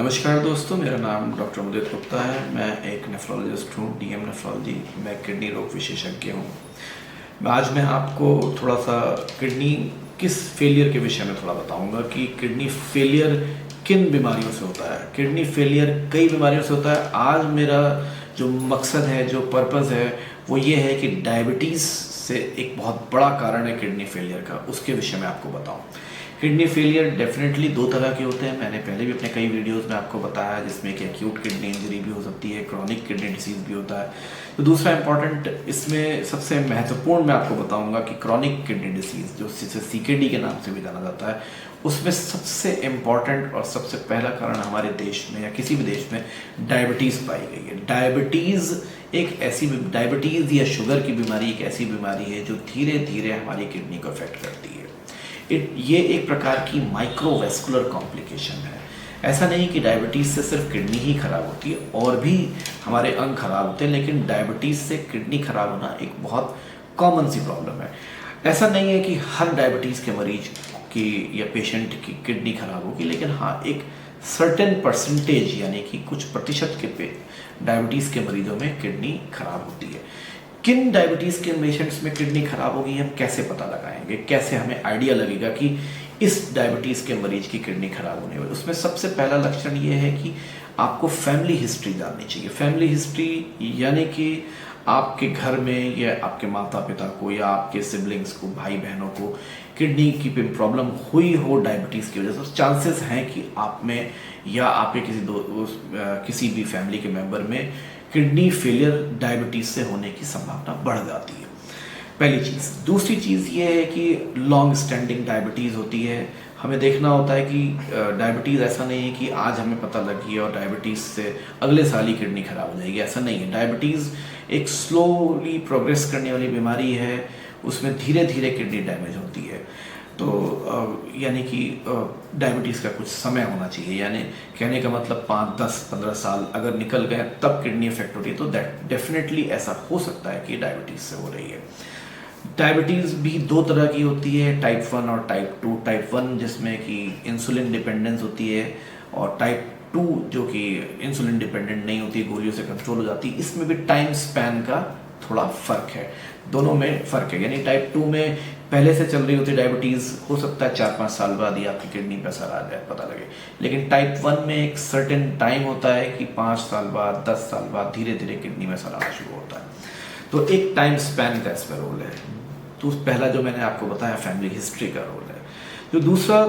नमस्कार दोस्तों, मेरा नाम डॉक्टर उदित गुप्ता है। मैं एक नेफ्रोलॉजिस्ट हूँ, डीएम नेफ्रोलॉजी। मैं किडनी रोग विशेषज्ञ हूँ। आज मैं आपको थोड़ा सा किडनी किस फेलियर के विषय में थोड़ा बताऊंगा कि किडनी फेलियर किन बीमारियों से होता है। किडनी फेलियर कई बीमारियों से होता है। आज मेरा जो मकसद है, जो पर्पज़ है, वो ये है कि डायबिटीज़ से एक बहुत बड़ा कारण है किडनी फेलियर का, उसके विषय में आपको बताऊँ। किडनी फेलियर डेफिनेटली दो तरह के होते हैं। मैंने पहले भी अपने कई वीडियोस में आपको बताया है, जिसमें कि एक्यूट किडनी इंजरी भी हो सकती है, क्रॉनिक किडनी डिसीज़ भी होता है। तो दूसरा इंपॉर्टेंट इसमें सबसे महत्वपूर्ण मैं आपको बताऊंगा कि क्रॉनिक किडनी डिसीज़, जो जिसे सीकेडी के नाम से भी जाना जाता है, उसमें सबसे इम्पॉर्टेंट और सबसे पहला कारण हमारे देश में या किसी भी देश में डायबिटीज़ पाई गई है। डायबिटीज़ या शुगर की बीमारी एक ऐसी बीमारी है जो धीरे धीरे हमारी किडनी को अफेक्ट करती है। ये एक प्रकार की माइक्रोवेस्कुलर कॉम्प्लिकेशन है। ऐसा नहीं कि डायबिटीज़ से सिर्फ किडनी ही खराब होती है, और भी हमारे अंग खराब होते हैं, लेकिन डायबिटीज़ से किडनी खराब होना एक बहुत कॉमन सी प्रॉब्लम है। ऐसा नहीं है कि हर डायबिटीज़ के मरीज की या पेशेंट की किडनी खराब होगी, लेकिन हाँ, एक सर्टेन परसेंटेज यानी कि कुछ प्रतिशत के डायबिटीज़ के मरीजों में किडनी खराब होती है। किन डायबिटीज़ के पेशेंट्स में किडनी खराब होगी, हम कैसे पता लगाएंगे, कैसे हमें आइडिया लगेगा कि इस डायबिटीज़ के मरीज की किडनी खराब होने वाली। उसमें सबसे पहला लक्षण ये है कि आपको फैमिली हिस्ट्री जाननी चाहिए। फैमिली हिस्ट्री यानी कि आपके घर में या आपके माता पिता को या आपके सिबलिंग्स को, भाई बहनों को किडनी की प्रॉब्लम हुई हो डायबिटीज़ की वजह से, चांसेस हैं कि आप में या आपके किसी भी फैमिली के मेंबर में किडनी फेलियर डायबिटीज़ से होने की संभावना बढ़ जाती है, पहली चीज़। दूसरी चीज़ ये है कि लॉन्ग स्टैंडिंग डायबिटीज़ होती है। हमें देखना होता है कि डायबिटीज़ ऐसा नहीं है कि आज हमें पता लगी और डायबिटीज़ से अगले साल ही किडनी खराब हो जाएगी, ऐसा नहीं है। डायबिटीज़ एक स्लोली प्रोग्रेस करने वाली बीमारी है, उसमें धीरे धीरे किडनी डैमेज होती है। तो यानी कि डायबिटीज़ का कुछ समय होना चाहिए, यानी कहने का मतलब 5, 10, 15 साल अगर निकल गए तब किडनी इफेक्ट होती है, तो दैट डेफिनेटली ऐसा हो सकता है कि डायबिटीज़ से हो रही है। डायबिटीज़ भी दो तरह की होती है, टाइप 1 और टाइप 2। टाइप 1 जिसमें कि इंसुलिन डिपेंडेंस होती है, और टाइप 2 जो कि इंसुलिन डिपेंडेंट नहीं होती, गोलियों से कंट्रोल हो जाती है। इसमें भी टाइम स्पैन का थोड़ा फ़र्क है, दोनों में फ़र्क है। यानी टाइप 2 में पहले से चल रही होती डायबिटीज़, हो सकता है 4-5 साल बाद ही आपकी किडनी पे असर आ जाए, पता लगे। लेकिन टाइप 1 में एक सर्टेन टाइम होता है कि 5 साल बाद, 10 साल बाद धीरे धीरे किडनी में असर आना शुरू होता है। तो एक टाइम स्पैन का इसमें रोल है। तो पहला जो मैंने आपको बताया फैमिली हिस्ट्री का रोल है। जो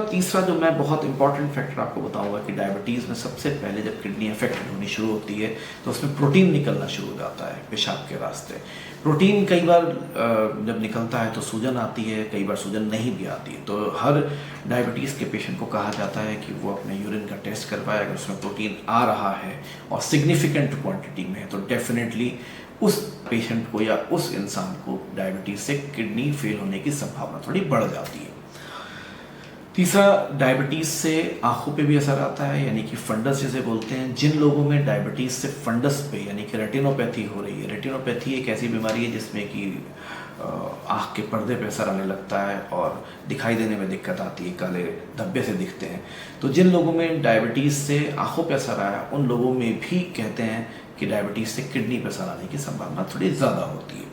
तीसरा जो मैं बहुत इंपॉर्टेंट फैक्टर आपको बताऊंगा कि डायबिटीज़ में सबसे पहले जब किडनी अफेक्टेड होनी शुरू होती है तो उसमें प्रोटीन निकलना शुरू हो जाता है पेशाब के रास्ते। प्रोटीन कई बार जब निकलता है तो सूजन आती है, कई बार सूजन नहीं भी आती है। तो हर डायबिटीज़ के पेशेंट को कहा जाता है कि वो अपने यूरिन का टेस्ट करवाए। अगर उसमें प्रोटीन आ रहा है और सिग्निफिकेंट क्वांटिटी में है तो डेफिनेटली उस पेशेंट को या उस इंसान को डायबिटीज़ से किडनी फेल होने की संभावना थोड़ी बढ़ जाती है। तीसरा, डायबिटीज़ से आँखों पे भी असर आता है, यानी कि फंडस जिसे बोलते हैं। जिन लोगों में डायबिटीज़ से फंडस पे यानी कि रेटिनोपैथी हो रही है, रेटिनोपैथी एक ऐसी बीमारी है जिसमें कि आँख के पर्दे पे असर आने लगता है और दिखाई देने में दिक्कत आती है, काले धब्बे से दिखते हैं। तो जिन लोगों में डायबिटीज़ से आँखों पे असर आया, उन लोगों में भी कहते हैं कि डायबिटीज़ से किडनी पे असर आने की संभावना थोड़ी ज़्यादा होती है।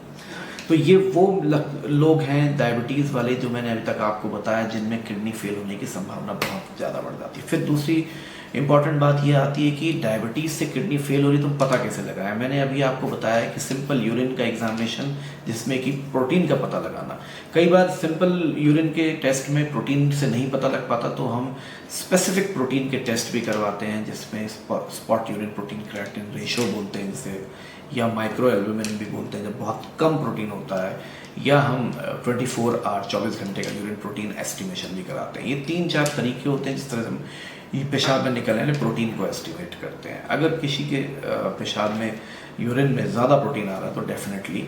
तो ये वो लोग हैं डायबिटीज़ वाले जो मैंने अभी तक आपको बताया, जिनमें किडनी फेल होने की संभावना बहुत ज़्यादा बढ़ जाती है। फिर दूसरी इंपॉर्टेंट बात ये आती है कि डायबिटीज़ से किडनी फेल हो रही, तुम पता कैसे लगाएं। मैंने अभी आपको बताया कि सिंपल यूरिन का एग्जामिनेशन, जिसमें कि प्रोटीन का पता लगाना। कई बार सिंपल यूरिन के टेस्ट में प्रोटीन से नहीं पता लग पाता, तो हम स्पेसिफिक प्रोटीन के टेस्ट भी करवाते हैं, जिसमें spot urine protein creatinine ratio बोलते हैं जिसे, या माइक्रो एल्बुमिन भी बोलते हैं जब बहुत कम प्रोटीन होता है, या हम 24 घंटे का यूरिन प्रोटीन एस्टिमेशन भी कराते हैं। ये 3-4 तरीके होते हैं जिस तरह से हम ये पेशाब में निकलने वाले प्रोटीन को एस्टिमेट करते हैं। अगर किसी के पेशाब में, यूरिन में ज़्यादा प्रोटीन आ रहा है तो डेफिनेटली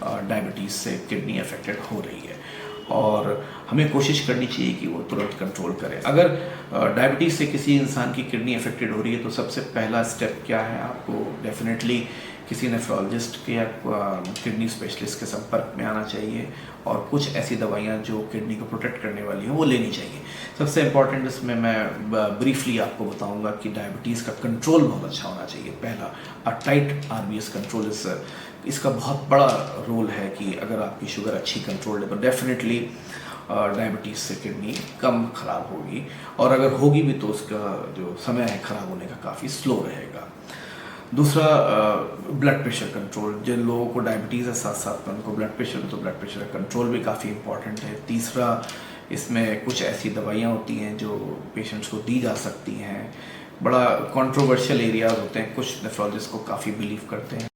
डायबिटीज़ से किडनी अफेक्टेड हो रही है, और हमें कोशिश करनी चाहिए कि वो तुरंत कंट्रोल करें। अगर डायबिटीज़ से किसी इंसान की किडनी अफेक्टेड हो रही है तो सबसे पहला स्टेप क्या है, आपको डेफिनेटली किसी नेफ्रोलॉजिस्ट के या किडनी स्पेशलिस्ट के संपर्क में आना चाहिए, और कुछ ऐसी दवाइयाँ जो किडनी को प्रोटेक्ट करने वाली हैं वो लेनी चाहिए। सबसे इम्पॉर्टेंट इसमें मैं ब्रीफली आपको बताऊंगा कि डायबिटीज़ का कंट्रोल बहुत अच्छा होना चाहिए। पहला, अ टाइट आरबीएस कंट्रोल इसका बहुत बड़ा रोल है कि अगर आपकी शुगर अच्छी कंट्रोल है तो डेफिनेटली डायबिटीज़ से किडनी कम ख़राब होगी, और अगर होगी भी तो उसका जो समय है ख़राब होने का काफ़ी स्लो रहेगा। दूसरा, ब्लड प्रेशर कंट्रोल। जिन लोगों को डायबिटीज़ है साथ साथ में उनको ब्लड प्रेशर, तो ब्लड प्रेशर कंट्रोल भी काफ़ी इंपॉर्टेंट है। तीसरा, इसमें कुछ ऐसी दवाइयाँ होती हैं जो पेशेंट्स को दी जा सकती हैं। बड़ा कंट्रोवर्शियल एरियाज होते हैं, कुछ नेफ्रोलॉजिस्ट को काफ़ी बिलीव करते हैं